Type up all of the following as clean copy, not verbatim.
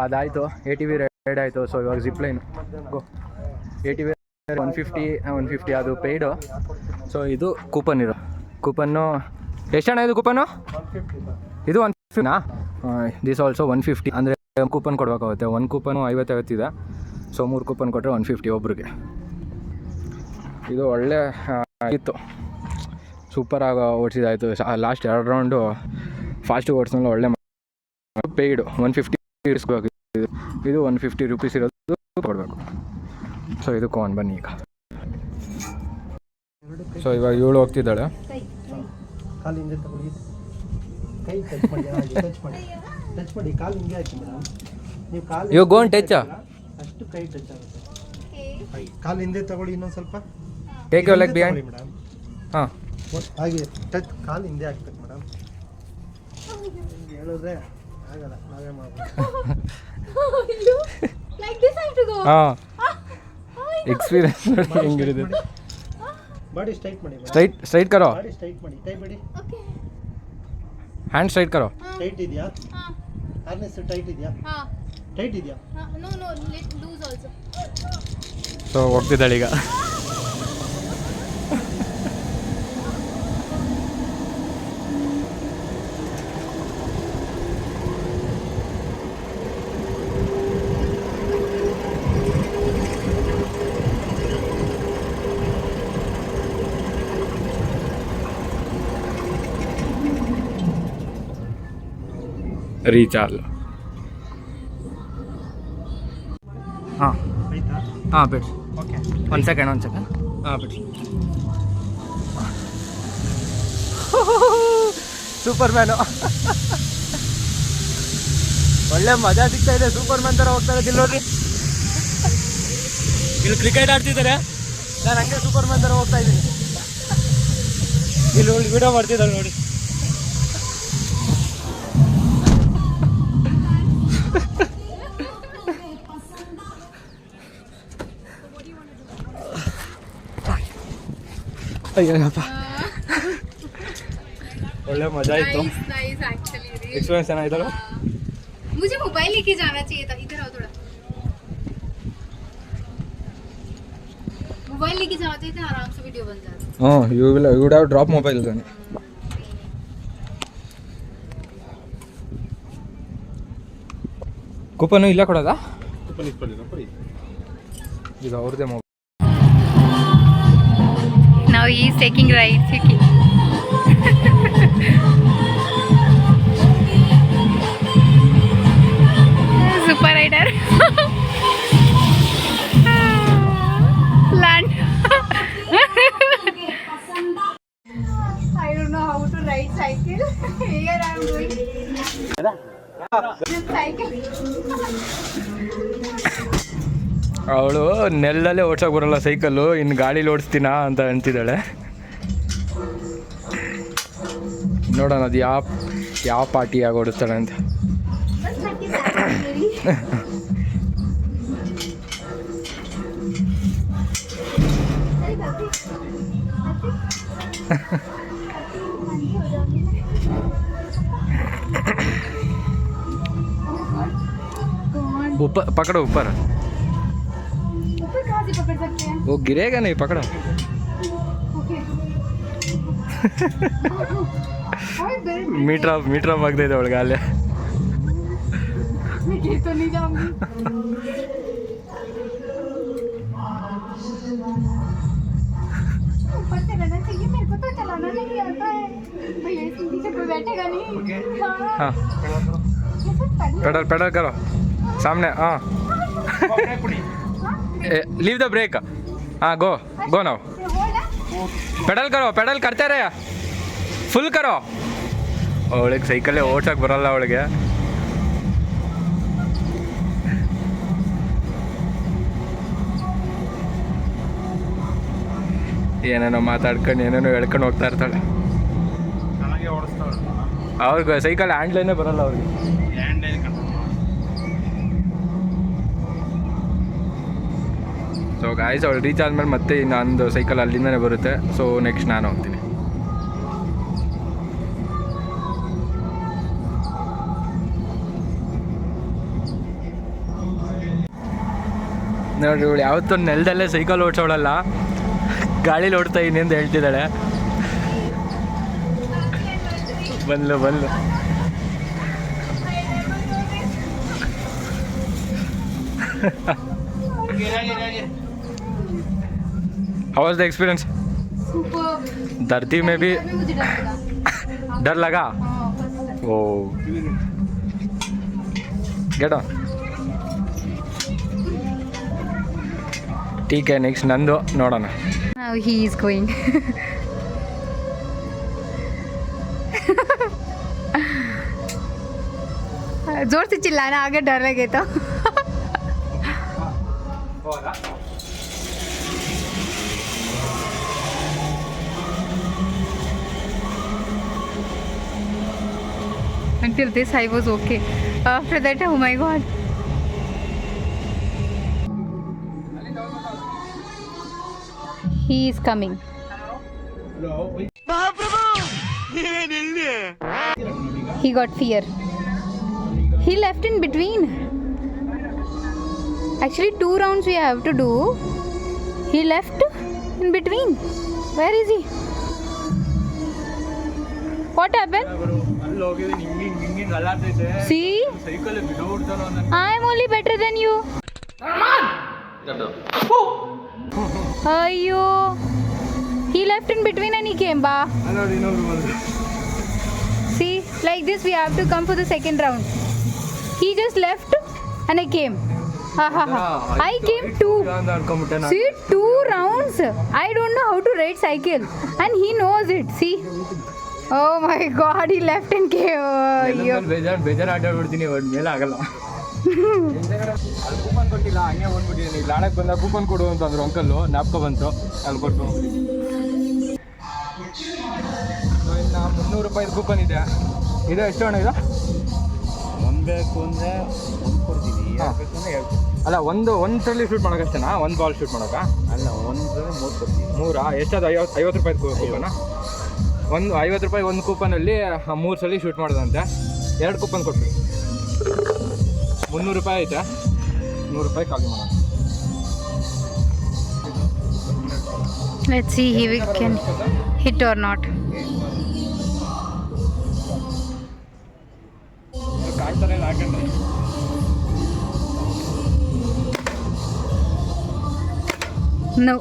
ಅದಾಯಿತು. ATV ride ಆಯಿತು. So ಇವಾಗ zipline ಗೋ. ATV 150 ಅದು ಪೇಯ್ಡು. ಸೊ ಇದು ಕೂಪನ್ ಕೂಪನ್ನು ಎಷ್ಟಣ್ಣ ಇದು ಕೂಪನ್ನು? ಇದು 150ನಾ? This also 150. ಅಂದರೆ ಕೂಪನ್ ಕೊಡಬೇಕಾಗುತ್ತೆ. ಒಂದು ಕೂಪನು 50 ಇದೆ. ಸೊ 3 ಕೂಪನ್ ಕೊಟ್ಟರೆ 150 ಒಬ್ರಿಗೆ. ಇದು ಒಳ್ಳೆ ಇತ್ತು, ಸೂಪರಾಗಿ ಓಡಿಸಿದಾಯಿತು. ಲಾಸ್ಟ್ 2 ರೌಂಡು ಫಾಸ್ಟಿಗೆ ಓಡಿಸ್ಮೇಲೆ ಒಳ್ಳೆ ಪೇಯ್ಡು 150 ಇರಿಸ್ಬೇಕು. ಇದು 150 ರೂಪೀಸ್ ಇರೋದು ಕೊಡಬೇಕು. ಸೊ ಇದು ಕೋನ್ ಬನ್ನಿ ಈಗ. ಸೊ ಇವಾಗ ಇವಳು ಹೋಗ್ತಿದ್ದಾಳೆ. ಯು ಗೋನ್ ಟಚ್ ಅಷ್ಟು ಕೈ ಟಚ್ ಆಗುತ್ತೆ. ಕಾಲು ಹಿಂದೆ ತಗೊಳ್ಳಿ ಇನ್ನೊಂದು ಸ್ವಲ್ಪ. Take your leg behind. ಹಾಂ ಹಾಗೆ ಟಚ್ ಕಾಲು ಹಿಂದೆ ಹಾಕ್ಬೇಕು ಮೇಡಮ್. ಹೇಳಿದ್ರೆ ಆಗಲ್ಲ, ನಾವೇ ಮಾಡ್ಬೇಕು. ಹಾಂ ಎಕ್ಸ್ಪೀರಿಯನ್ಸ್ ನೋಡಿ ಹೆಂಗಿರುತ್ತೆ. ಬಾಡಿ ಸ್ಟ್ರೈಟ್ ಮಾಡಿ. ಸ್ಟ್ರೈಟ್ ಕರೋ. ಬಾಡಿ ಸ್ಟ್ರೈಟ್ ಮಾಡಿ. ಕೈ ಬಿಡಿ. ಹ್ಯಾಂಡ್ ಸ್ಟ್ರೈಟ್ ಕರೋ. ಟೈಟ್ ಇದೆಯಾ? ಹಾರ್ನೆಸ್ ಟೈಟ್ ಇದೆಯಾ? ಟೈಟ್ ಇದೆಯಾ? No loose also. ಸೊ ಹೋಗ್ತಿದ್ದಾಳೆ ಈಗ. ರೀಚ್ ಅಲ್ಲ. ಹಾಂ ಆಯ್ತಾ? ಹಾಂ ಬಿಡಿ. ಓಕೆ, ಒಂದು ಸೆಕೆಂಡ್ ಹಾಂ ಬಿಡಿ. Super man. ಒಳ್ಳೆ ಮಜಾ ಸಿಗ್ತಾ ಇದೆ. ಸೂಪರ್ ಮ್ಯಾನ್ ಥರ ಹೋಗ್ತಾ ಇರೋದಿಲ್ಲ ನೋಡ್ರಿ. ಇಲ್ಲಿ ಕ್ರಿಕೆಟ್ ಆಡ್ತಿದ್ದಾರೆ, ನಾನು ಹಂಗೆ ಸೂಪರ್ ಮ್ಯಾನ್ ಥರ ಹೋಗ್ತಾ ಇದ್ದೀನಿ. ಇಲ್ಲಿ ಒಳ್ಳೆ ವಿಡಿಯೋ ಮಾಡ್ತಿದ್ದಾರೆ ನೋಡಿ. ಅಯ್ಯಪ್ಪ, ಒಳ್ಳೆ मजा इतो. Nice actually. एक्सपीरियंस ಚೆನ್ನಾಗಿತ್ತು. मुझे मोबाइल लेके जाना चाहिए था. इधर आओ थोड़ा. मोबाइल लेके जाते थे, आराम से वीडियो बन जाता. हां, you would have drop mobile then. Coupon ಇಲ್ಲ ಕೊಡೋದಾ? ಕೂಪನ್ ಇಸ್ಕೊಳ್ಳಿ ಕೊಡಿ. ಇದು ಅವ್ರದೇ mobile. Now he is taking rides. Super rider. Land. I don't know how to ride cycle. Here I am doing. Cycle. ಅವಳು ನೆಲ್ಲಲ್ಲೇ ಓಡ್ಸೋಕೆ ಬರೋಲ್ಲ ಸೈಕಲ್ಲು, ಇನ್ನು ಗಾಡೀಲಿ ಓಡಿಸ್ತೀನಾ ಅಂತ ಅಂತಿದ್ದಾಳೆ. ನೋಡೋಣ ಅದು ಯಾವ ಪಾರ್ಟಿಯಾಗಿ ಓಡಿಸ್ತಾಳೆ ಅಂತ. ऊपर पकड़ो, ऊपर कहाँ से पकड़ सकते हैं? वो गिरेगा नहीं, पकड़ो. मीटर आग ಇದೆ ಒಳಗೆ ಅಲ್ಲೇ. मैं गिर तो नहीं जाऊंगी. ऊपर से रहना चाहिए, मेरे को तो चलाना नहीं आता है. भैया इस पीछे कोई बैठेगा नहीं. हाँ पेडल करो सामने. हाँ लीव द ब्रेक. हाँ गो नाउ. पेडल करते रहे, फुल करो. ಅವಳಿಗೆ ಸೈಕಲ್ಲೇ ಓಡ್ಸೋಕೆ ಬರಲ್ಲ ಅವಳಿಗೆ. ಏನೇನೋ ಮಾತಾಡ್ಕೊಂಡು ಏನೇನೋ ಹೇಳ್ಕೊಂಡು ಹೋಗ್ತಾ ಇರ್ತಾಳೆ. ಅವ್ರಿಗೆ ಸೈಕಲ್ ಹ್ಯಾಂಡ್ಲೈನೇ ಬರಲ್ಲ ಅವ್ರಿಗೆ. ಸೊ ಗಾಯ್ಸ್, ಅವಳು ರೀಚ್ ಆದಮೇಲೆ ಮತ್ತೆ ಇನ್ನೊಂದು ಸೈಕಲ್ ಅಲ್ಲಿಂದನೇ ಬರುತ್ತೆ. ಸೊ ನೆಕ್ಸ್ಟ್ ನಾನು ಹೋಗ್ತೀನಿ. ನೋಡ್ರಿ ಇವಳು ಯಾವತ್ತೂ ನೆಲದಲ್ಲೇ ಸೈಕಲ್ ಓಡಿಸೋಳಲ್ಲ, ಗಾಳೀಲಿ ಓಡ್ತಾ ಇದೀನಿ ಅಂತ ಹೇಳ್ತಿದ್ದಾಳೆ. ಬಂದ್ಲು How was the experience? Superb. धरती में भी अभी मुझे डर लगा। डर लगा? हाँ, first time। Oh get on. ठीक है, नेक्स्ट ನಂದು ನೋಡೋಣ. Now he is going. जोर से चिल्लाना, आगे डर लगे तो. Until this I was okay. After that, oh my god. He is coming. He got fear. He left in between. Actually 2 rounds we have to do. He left in between. Where is he? What happened? See? I am only better than you. Ayyo. He left in between and he came, ba. See, like this we have to come for the second round. He just left and I came. I came 2. See, 2 rounds. I don't know how to ride cycle and he knows it. See. Oh my god, he left and came. ಬೇಜಾರು ಆಟಾಡ್ಬಿಡ್ತೀನಿ, ಮೇಲೆ ಆಗಲ್ಲ. ಅಲ್ಲಿ coupon ಕೊಟ್ಟಿಲ್ಲ, ಹಂಗೆ ಬಂದ್ಬಿಟ್ಟಿದ್ದೀನಿ. ಲಾಡಕ್ಕೆ ಬಂದಾಗ coupon ಕೊಡು ಅಂತಂದ್ರು uncle, ಜ್ಞಾಪಕ ಬಂತು, ಅಲ್ಲಿ ಕೊಟ್ಟು. ಇನ್ನು 300 ರೂಪಾಯಿ ಕೂಪನ್ ಇದೆ. ಇದು ಎಷ್ಟು ಹಣ ಇದು? ಒಂದು ಬೇಕು ಅಂದರೆ ಒಂದು ಕೊಡ್ತೀವಿ, ಅಲ್ಲ ಒಂದ್ರಲ್ಲಿ ಶೂಟ್ ಮಾಡೋಕ್ಕಷ್ಟೇನಾ? ಒಂದು ಬಾಲ್ ಶೂಟ್ ಮಾಡೋಕ್ಕಾ? ಅಲ್ಲ, ಒಂದ್ರಲ್ಲಿ 3 ಕೊಡ್ತೀವಿ. 3 ಎಷ್ಟದು? 50 ರೂಪಾಯಿ ಕೂಪನಾ? 50 ರೂಪಾಯಿ ಒಂದು ಕೂಪನಲ್ಲಿ 3 ಸಲ ಶೂಟ್ ಮಾಡೋದಂತೆ. 2 ಕೂಪನ್ ಕೊಟ್ಟು 300 ರೂಪಾಯಿ ಐತೆ. 100 ರೂಪಾಯಿ ಖಾಲಿ ಮಾಡೋಣ. Let's see if we can hit or not. ಕಾಣ್ತಾರೆ ಇಲ್ಲ ಹಾಕೊಂಡ್ರೆ. No.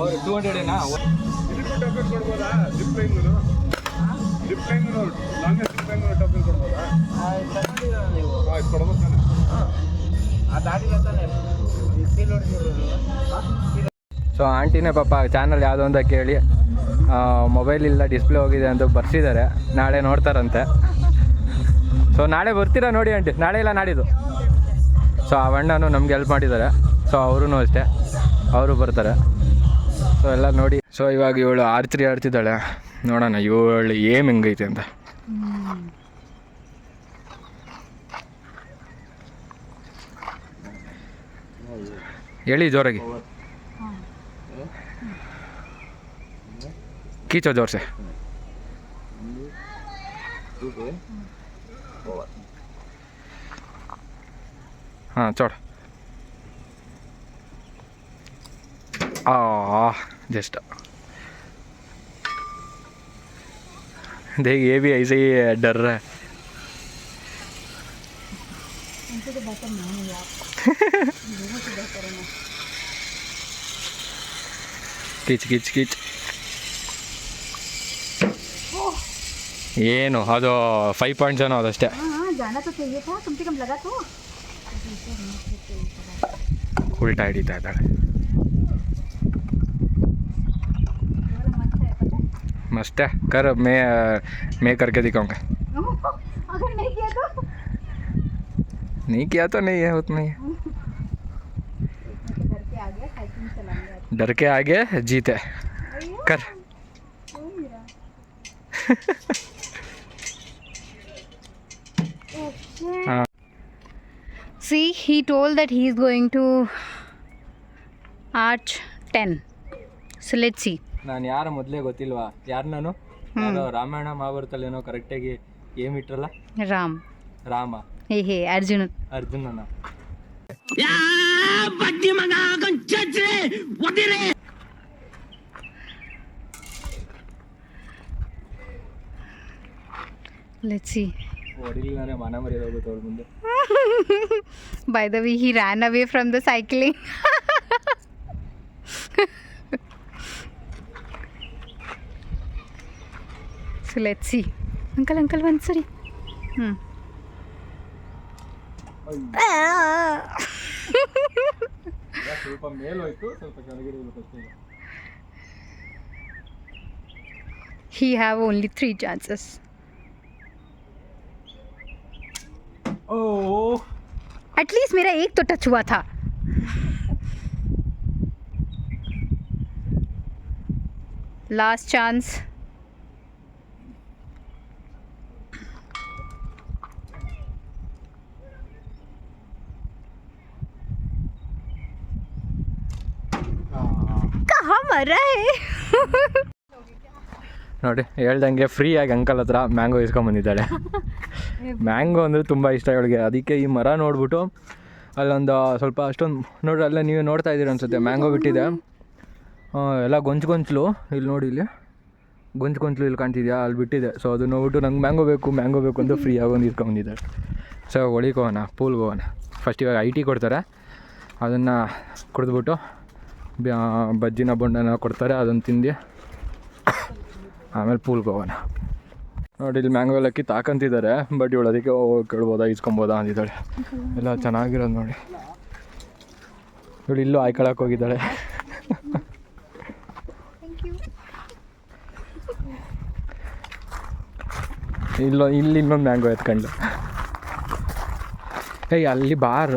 ಅವ್ರು 200 ಏನಾ? ಕೊಡ್ಬೋದಾ? Zip line longest zip line token ಕೊಡ್ಬೋದಾ? ಕೊಡ್ಬೋದು ತಾನೆ? ಆ ದಾಡಿಲ್ಲ ತಾನೆ? ಸೊ ಆಂಟಿನೇ ಪಾಪ ಚಾನಲ್ ಯಾವುದು ಅಂತ ಕೇಳಿ ಮೊಬೈಲ್ ಇಲ್ಲ, ಡಿಸ್ಪ್ಲೇ ಹೋಗಿದೆ ಅಂತ ಬರ್ಸಿದ್ದಾರೆ. ನಾಳೆ ನೋಡ್ತಾರಂತೆ. ಸೊ ನಾಳೆ ಬರ್ತೀರಾ ನೋಡಿ ಆಂಟಿ, ನಾಳೆ ಇಲ್ಲ ನಾಡಿದ್ದು. ಸೊ ಆ ಅಣ್ಣನೂ ನಮ್ಗೆ ಹೆಲ್ಪ್ ಮಾಡಿದ್ದಾರೆ. ಸೊ ಅವರೂ ಅಷ್ಟೇ, ಅವರು ಬರ್ತಾರೆ. ಸೊ ಎಲ್ಲ ನೋಡಿ. ಸೊ ಇವಾಗ ಇವಳು ಆರ್ಚರಿ ಆಡ್ತಿದ್ದಾಳೆ. ನೋಡೋಣ ಇವಳು ಏಮ್ ಹೆಂಗೈತೆ ಅಂತ. ಹೇಳಿ ಜೋರಾಗಿ, खींचो जोर से. हाँ छोड़. जस्ट देख, ये भी ऐसे ही डर रहा है. खींच खींच खींच. ಏನು ಅದು 5 ಪಾಯಿಂಟ್ಸ್ ಏನೋ ಅದಷ್ಟೇ. जाना तो चाहिए था, कम से कम लगा तो. ಉಲ್ಟಾ ಹಿಡಿತಾ ಇದ್ದಾಳೆ. मस्त है, कर मैं करके दिखाऊंगा. अगर नहीं किया तो नहीं किया तो नहीं है उतना ही. डर के आगे जीते. कर. See, he told that he is going to Arch 10. So let's see. ನಾನು ಯಾರು ಮೊದಲೇ ಗೊತ್ತಿಲ್ವಾ? ಯಾರು ನಾನು? ಯಾರೋ ರಾಮಾಯಣ ಮಹಾಭಾರತಲ್ಲಿ ಏನೋ ಕರೆಕ್ಟಾಗಿ ಏಮ್ ಇಟ್ರಲ್ಲ? ರಾಮ. ಹೇ ಅರ್ಜುನ. ಅರ್ಜುನನ. Let's see. ಹೊಡಿಲಿಲ್ಲ ಮನ ಮರ್ಯಾದೆ ಹೋಗುತ್ತೆ ಅವ್ರ ಮುಂದೆ. By the way, he ran away from the cycling. So let's see. Uncle, one sorry. ಸ್ವಲ್ಪ ಮೇಲೋಯ್ತು, ಸ್ವಲ್ಪ ಕೆಳಗಡೆ ಇರುತ್ತೆ. He have only 3 chances. Oh. At least मेरा एक तो टच हुआ था. Last chance. कहाँ मर रहा है? ನೋಡಿ ಹೇಳ್ದಂಗೆ ಫ್ರೀಯಾಗಿ ಅಂಕಲ್ ಹತ್ರ ಮ್ಯಾಂಗೋ ಇಸ್ಕೊಂಬಂದಿದ್ದಾಳೆ. ಮ್ಯಾಂಗೋ ಅಂದರೆ ತುಂಬ ಇಷ್ಟ ಇವಳಿಗೆ. ಅದಕ್ಕೆ ಈ ಮರ ನೋಡ್ಬಿಟ್ಟು ಅಲ್ಲೊಂದು ಸ್ವಲ್ಪ ಅಷ್ಟೊಂದು ನೋಡ್ರಿ, ಅಲ್ಲೇ ನೀವೇ ನೋಡ್ತಾ ಇದ್ದೀರಿ ಅನ್ಸುತ್ತೆ, ಮ್ಯಾಂಗೋ ಬಿಟ್ಟಿದೆ. ಎಲ್ಲ ಗೊಂಚಲು ಇಲ್ಲಿ ನೋಡಿ, ಇಲ್ಲಿ ಗೊಂಚಲು ಇಲ್ಲಿ ಕಾಣ್ತಿದ್ಯಾ, ಅಲ್ಲಿ ಬಿಟ್ಟಿದೆ. ಸೊ ಅದು ನೋಡ್ಬಿಟ್ಟು ನಂಗೆ ಮ್ಯಾಂಗೋ ಬೇಕು ಅಂತ ಫ್ರೀಯಾಗಿ ಒಂದು ಇಸ್ಕೊಂಬಂದಿದ್ದಾಳೆ. ಸೊ ಒಳಿಗೆ ಹೋಗೋಣ, ಪೂಲ್ಗೆ ಹೋಗೋಣ. ಫಸ್ಟ್ ಇವಾಗ IT ಕೊಡ್ತಾರೆ, ಅದನ್ನು ಕುಡಿದ್ಬಿಟ್ಟು ಬಜ್ಜಿನ ಬೊಂಡನ ಕೊಡ್ತಾರೆ, ಅದನ್ನು ತಿಂದು ಆಮೇಲೆ ಪೂಲ್ಗೆ ಹೋಗೋಣ. ನೋಡಿ ಇಲ್ಲಿ ಮ್ಯಾಂಗೋ ಎಲ್ಲ ತಾಕಂತಿದ್ದಾರೆ, ಬಟ್ ಇವಳು ಅದಕ್ಕೆ ಕೇಳ್ಬೋದಾ ಇಸ್ಕೊಬೋದಾ ಅಂದಿದ್ದಾಳೆ. ಎಲ್ಲ ಚೆನ್ನಾಗಿರೋದು ನೋಡಿ. ಇವಳು ಇಲ್ಲೂ ಆಯ್ಕೊಳಕ್ಕೆ ಹೋಗಿದ್ದಾಳೆ. ಇಲ್ಲಿ ಇನ್ನೊಂದು ಮ್ಯಾಂಗೋ ಎತ್ಕೊಂಡು ಅಲ್ಲಿ ಬಾರ್.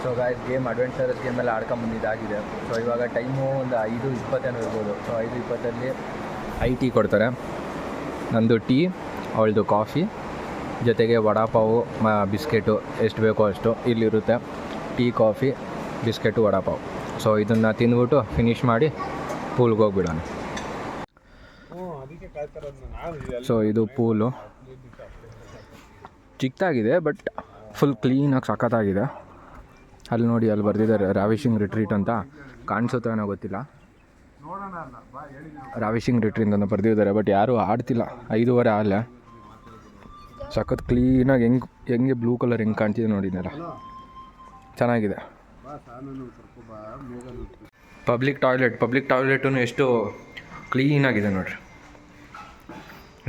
ಸೊ ಗಾಯ್ಸ್, ಗೇಮ್ ಅಡ್ವೆಂಚರಸ್ ಗೇಮೆಲ್ಲ ಆಡ್ಕೊಂಬಂದಿದ್ದಾಗಿದೆ. ಸೊ ಇವಾಗ ಟೈಮು ಒಂದು 5:20 ಇರ್ಬೋದು. ಸೊ 5:20 IT ಕೊಡ್ತಾರೆ. ನಂದು ಟೀ, ಅವಳದು ಕಾಫಿ, ಜೊತೆಗೆ ವಡಾಪಾವು, ಬಿಸ್ಕೆಟು ಎಷ್ಟು ಬೇಕೋ ಅಷ್ಟು ಇಲ್ಲಿರುತ್ತೆ. Tea, coffee, biscuit, vada pav. So ಇದನ್ನು ತಿಂದ್ಬಿಟ್ಟು ಫಿನಿಷ್ ಮಾಡಿ ಪೂಲ್ಗೆ ಹೋಗ್ಬಿಡೋಣ. ಸೊ ಇದು ಪೂಲು ಚಿಕ್ಕದಾಗಿದೆ, ಬಟ್ ಫುಲ್ ಕ್ಲೀನಾಗಿ ಸಖತ್ತಾಗಿದೆ. ಅಲ್ಲಿ ನೋಡಿ, ಅಲ್ಲಿ ಬರ್ದಿದ್ದಾರೆ ರಾವಿಶಿಂಗ್ ರಿಟ್ರೀಟ್ ಅಂತ. ಕಾಣಿಸುತ್ತೋ ಏನೋ ಗೊತ್ತಿಲ್ಲ, ರಾವಿಶಿಂಗ್ ರಿಟ್ರೀಟ್ ಅಂತ ಬರ್ದಿದ್ದಾರೆ, ಬಟ್ ಯಾರೂ ಆಡ್ತಿಲ್ಲ. 5:15 ಆಗಲೇ. ಸಖತ್ ಕ್ಲೀನಾಗಿ ಹೆಂಗೆ ಬ್ಲೂ ಕಲರ್ ಹೆಂಗೆ ಕಾಣ್ತಿದೆ ನೋಡಿದಾರ, ಚೆನ್ನಾಗಿದೆ. ಪಬ್ಲಿಕ್ ಟಾಯ್ಲೆಟೂ ಎಷ್ಟು ಕ್ಲೀನಾಗಿದೆ ನೋಡ್ರಿ.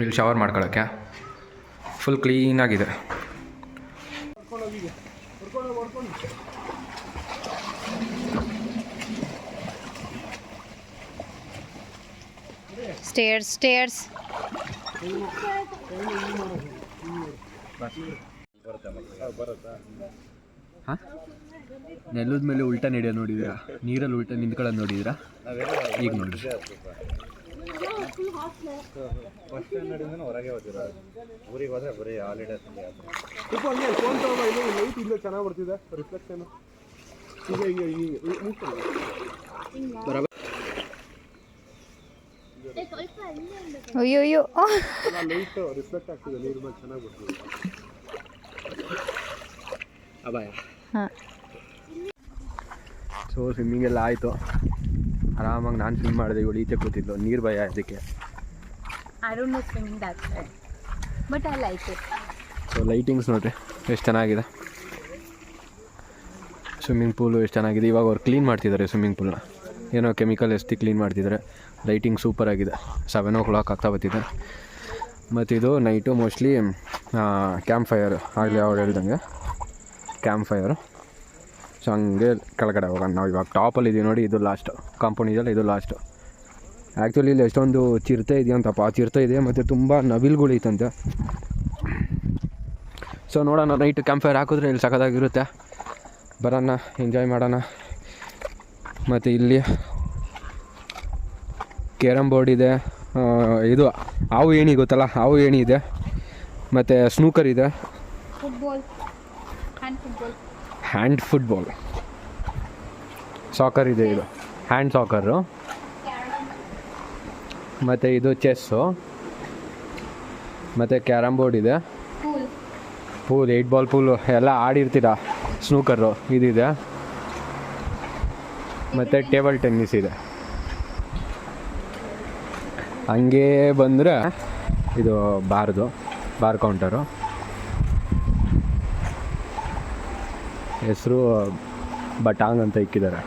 ಇಲ್ಲಿ ಶವರ್ ಮಾಡ್ಕೊಳ್ಳೋಕ್ಕೆ ಫುಲ್ ಕ್ಲೀನಾಗಿದೆ. Stairs. ನೆಲದ ಮೇಲೆ ಉಲ್ಟಾ ನಡೆಯೋ ನೋಡಿದ್ದೀರಾ? ನೀರಲ್ಲಿ ಉಲ್ಟಾ ನಿಂತ್ಕೊಳ್ಳೋದು ನೋಡಿದ್ದೀರಾ? ಈಗ ನೋಡಿ. ಹೊರಗೆ ಊರಿಗೆ ಹೋದ್ರೆ ಬರೀ ಹಾಲಿಡೇಸ್ ಚೆನ್ನಾಗಿ ಬರ್ತಿದೆ ರಿಫ್ಲೆಕ್ಷನ್. ಅಯ್ಯೋ ಲೈಟ್ ರಿಫ್ಲೆಕ್ಟ್ ಆಗ್ತಿದೆ ನೀರು ಮೇಲೆ, ಚೆನ್ನಾಗಿ ಬರ್ತಿದೆ. ಅಬಾಯ. ಸೊ ಸ್ವಿಮ್ಮಿಂಗ್ ಎಲ್ಲ ಆಯಿತು, ಆರಾಮಾಗಿ ನಾನು ಸ್ವಿಮ್ ಮಾಡಿದೆ. ಇವಳು ಈಚೆ ಕೂತಿದ್ಲು, ನೀರು ಭಯ ಅದಕ್ಕೆ. I don't know swimming that side, but I like it. So lightings ನೋಡಿರಿ ಎಷ್ಟು ಚೆನ್ನಾಗಿದೆ. ಸ್ವಿಮ್ಮಿಂಗ್ ಪೂಲು ಎಷ್ಟು ಚೆನ್ನಾಗಿದೆ. ಇವಾಗ ಅವ್ರು ಕ್ಲೀನ್ ಮಾಡ್ತಿದ್ದಾರೆ ಸ್ವಿಮ್ಮಿಂಗ್ ಪೂಲ್ನ, ಏನೋ ಕೆಮಿಕಲ್ ಎಸ್ತಿ ಕ್ಲೀನ್ ಮಾಡ್ತಿದ್ದಾರೆ. ಲೈಟಿಂಗ್ ಸೂಪರಾಗಿದೆ. 7 o'clock ಆಗ್ತಾ ಬರ್ತಿದೆ. ಮತ್ತು ಇದು ನೈಟು ಮೋಸ್ಟ್ಲಿ ಕ್ಯಾಂಪ್ ಫೈರ್ ಆಗಲಿ, ಅವ್ರು ಹೇಳ್ದಂಗೆ ಕ್ಯಾಂಪ್ ಫೈರು. ಸೊ ಹಂಗೆ ಕೆಳಗಡೆ ಹೋಗೋಣ. ನಾವು ಇವಾಗ ಟಾಪಲ್ಲಿ ಇದೀವಿ ನೋಡಿ, ಇದು ಲಾಸ್ಟ್ ಕಾಂಪೌಂಡ್ ಇದೆಯಲ್ಲ, ಇದು ಲಾಸ್ಟು. ಆ್ಯಕ್ಚುಲಿ ಇಲ್ಲಿ ಎಷ್ಟೊಂದು ಚಿರತೆ ಇದೆಯಂತಪ್ಪ, ಚಿರತೆ ಇದೆ ಮತ್ತು ತುಂಬ ನವಿಲುಗಳೈತಂತೆ. ಸೊ ನೋಡೋಣ, ನೈಟ್ ಕ್ಯಾಂಪ್ ಫೈರ್ ಹಾಕಿದ್ರೆ ಇಲ್ಲಿ ಸಖತ್ತಾಗಿರುತ್ತೆ. ಬರೋಣ, ಎಂಜಾಯ್ ಮಾಡೋಣ. ಮತ್ತು ಇಲ್ಲಿ ಕೇರಮ್ ಬೋರ್ಡ್ ಇದೆ, ಇದು ಹಾವು ಏಣಿ ಗೊತ್ತಲ್ಲ, ಹಾವು ಏಣಿ ಇದೆ, ಮತ್ತು ಸ್ನೂಕರ್ ಇದೆ, ಹ್ಯಾಂಡ್ ಫುಟ್ಬಾಲ್, ಸಾಕರ್ ಇದೆ, ಇದು ಹ್ಯಾಂಡ್ ಸಾಕರು, ಮತ್ತು ಇದು ಚೆಸ್ಸು, ಮತ್ತು ಕ್ಯಾರಮ್ ಬೋರ್ಡ್ ಇದೆ, ಪೂಲ್ 8 ಬಾಲ್ ಪೂಲು ಎಲ್ಲ ಆಡಿರ್ತೀರ, ಸ್ನೂಕರು ಇದಿದೆ, ಮತ್ತು ಟೇಬಲ್ ಟೆನ್ನಿಸ್ ಇದೆ. ಹಂಗೆ ಬಂದರೆ ಇದು ಬಾರ್ ಕೌಂಟರು, ಹೆಸರು ಬಟಾಂಗ್ ಅಂತ ಇಕ್ಕಿದ್ದಾರೆ.